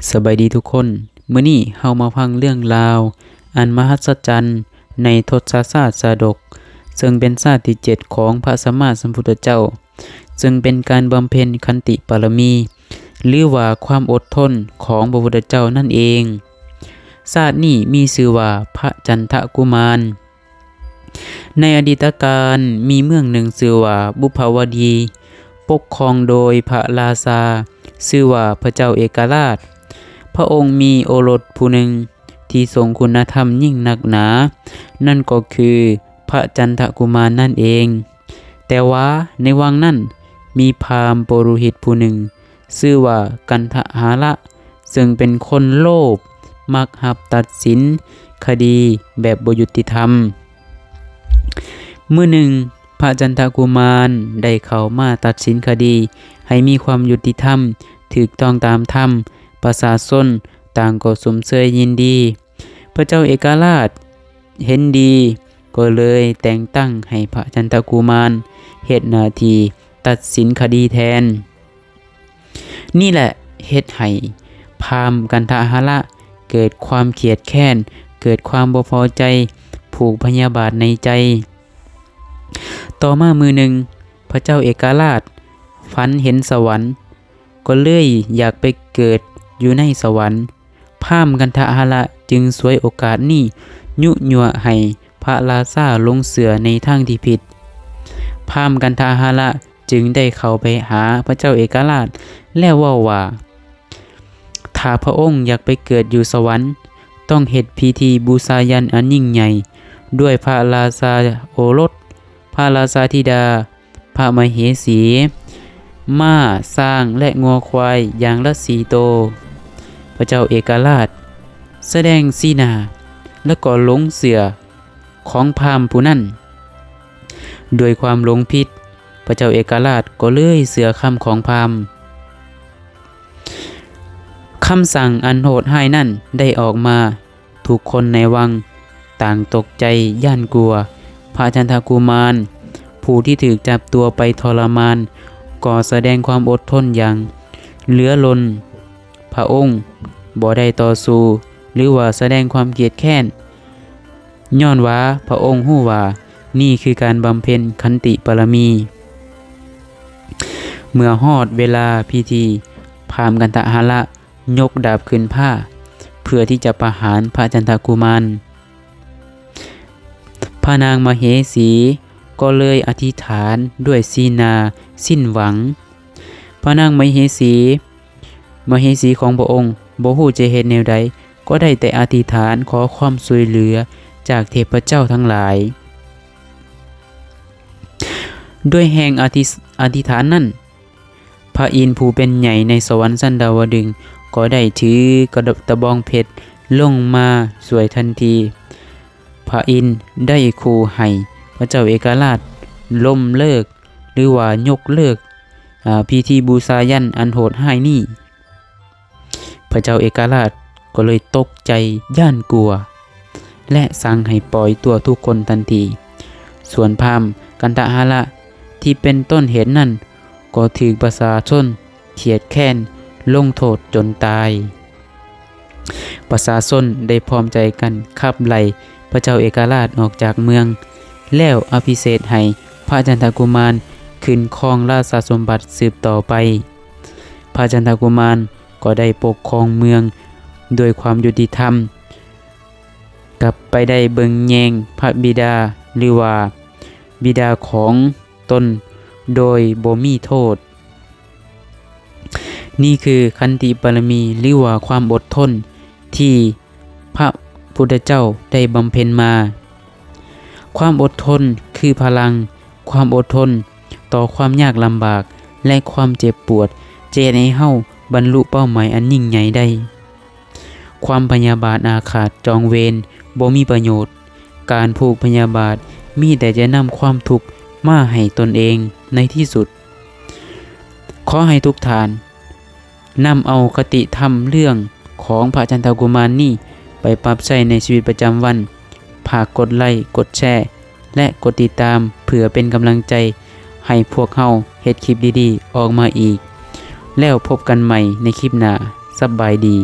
สบายดีทุกคนมื้อนี้เฮามาฟังเรื่องราวอันมหัศจรรย์ในทศชาติชาดกซึ่งเป็นชาติที่7ของพระสัมมาสัมพุทธเจ้าซึ่งเป็นการบำเพ็ญขันติบารมีหรือว่าความอดทนของพระพุทธเจ้านั่นเองชาตินี้มีชื่อว่าพระจันทกุมารในอดีตการมีเมืองหนึ่งชื่อว่าบุพาวดีปกครองโดยพระราชาชื่อว่าพระเจ้าเอกราชพระองค์มีโอรสผู้หนึ่งที่ทรงคุณธรรมยิ่งนักหนานั่นก็คือพระจันทกุมารนั่นเองแต่ว่าในวังนั้นมีพราหมณ์ปุโรหิตผู้หนึ่งชื่อว่ากันทหาระซึ่งเป็นคนโลภมักหับตัดสินคดีแบบบ่ยุติธรรมมื้อหนึ่งพระจันทกุมารได้เข้ามาตัดสินคดีให้มีความยุติธรรมถูกต้องตามธรรมประชาชนต่างก็สมเสยยินดีพระเจ้าเอกราชเห็นดีก็เลยแต่งตั้งให้พระจันทกุมารเฮ็ดหน้าที่ตัดสินคดีแทนนี่แหละเฮ็ดให้พราหมณ์กันทหระเกิดความเกลียดแค้นเกิดความบ่พอใจผูกพยาบาทในใจต่อมามื้อหนึ่งพระเจ้าเอกราชฝันเห็นสวรรค์ก็เลยอยากไปเกิดอยู่ในสวรรค์พราหมณ์กันทหระจึงฉวยโอกาสนี้ยุยั่วให้พระราชาลงเสือในทางที่ผิดพราหมณ์กันทหระจึงได้เข้าไปหาพระเจ้าเอกราชแล้วเว้าว่าถ้าพระองค์อยากไปเกิดอยู่สวรรค์ต้องเฮ็ดพิธีบูชายัญอันยิ่งใหญ่ด้วยพระราชาโอรสพระราชาธิดาพระมเหสีม้าช้างและงัวควายอย่างละ4 ตัวพระเจ้าเอกราชแสดงสีหน้าและก็หลงเสือของพราหมณ์ผู้นั้นโดยความหลงผิดพระเจ้าเอกราชก็เลยเสือคำของพราหมณ์คำสั่งอันโหดร้ายนั้นได้ออกมาทุกคนในวังต่างตกใจย่านกลัวพระจันทกุมารผู้ที่ถูกจับตัวไปทรมานก็แสดงความอดทนอย่างเหลือล้นพระองค์บ่ได้ต่อสู้หรือว่าแสดงความเกลียดแค้นย้อนว่าพระองค์รู้ว่านี่คือการบำเพ็ญขันติบารมีเมื่อฮอดเวลาพิธีพราหมณ์กันทหระยกดาบขึ้นผ้าเพื่อที่จะประหารพระจันทกุมารพระนางมเหสีก็เลยอธิษฐานด้วยสีหน้าสิ้นหวังพระนางมเหสีของพระองค์บ่ฮู้จะเฮ็ดแนวใดก็ได้แต่อธิษฐานขอความช่วยเหลือจากเทพเจ้าทั้งหลายด้วยแห่งอธิษฐานนั้นพระอินทร์ผู้เป็นใหญ่ในสวรรค์ชั้นดาวดึงส์ก็ได้ถือกระตะบองเพชรลงมาสวยทันทีพระอินทร์ได้ขู่ให้พระเจ้าเอกราชล้มเลิกหรือว่ายกเลิกพิธีบูชายัญอันโหดร้ายนี้พระเจ้าเอกราชก็เลยตกใจย่านกลัวและสั่งให้ปล่อยตัวทุกคนทันทีส่วนพราหมณ์กันทหระที่เป็นต้นเหตุนั้นก็ถูกประชาชนเกลียดแค้นลงโทษจนตายประชาชนได้พร้อมใจกันขับไล่พระเจ้าเอกราชออกจากเมืองแล้วอภิเษกให้พระจันทกุมารขึ้นครองราชสมบัติสืบต่อไปพระจันทกุมารก็ได้ปกครองเมืองโดยความยุติธรรมกลับไปได้เบิ่งแยงพระบิดาหรือว่าบิดาของตนโดยบ่มีโทษนี่คือขันติบารมีหรือว่าความอดทนที่พระพุทธเจ้าได้บำเพ็ญมาความอดทนคือพลังความอดทนต่อความยากลำบากและความเจ็บปวดเจตให้เฮาบรรลุเป้าหมายอันยิ่งใหญ่ได้ความพยาบาทอาฆาตจองเวรบ่มีประโยชน์การผูกพยาบาทมีแต่จะนำความทุกข์มาให้ตนเองในที่สุดขอให้ทุกท่านนำเอาคติธรรมเรื่องของพระจันทกุมารนี้ไปปรับใช้ในชีวิตประจำวันฝากกดไลค์กดแชร์และกดติดตามเพื่อเป็นกำลังใจให้พวกเฮาเฮ็ดคลิปดีๆออกมาอีกแล้วพบกันใหม่ในคลิปหน้าส สบายดี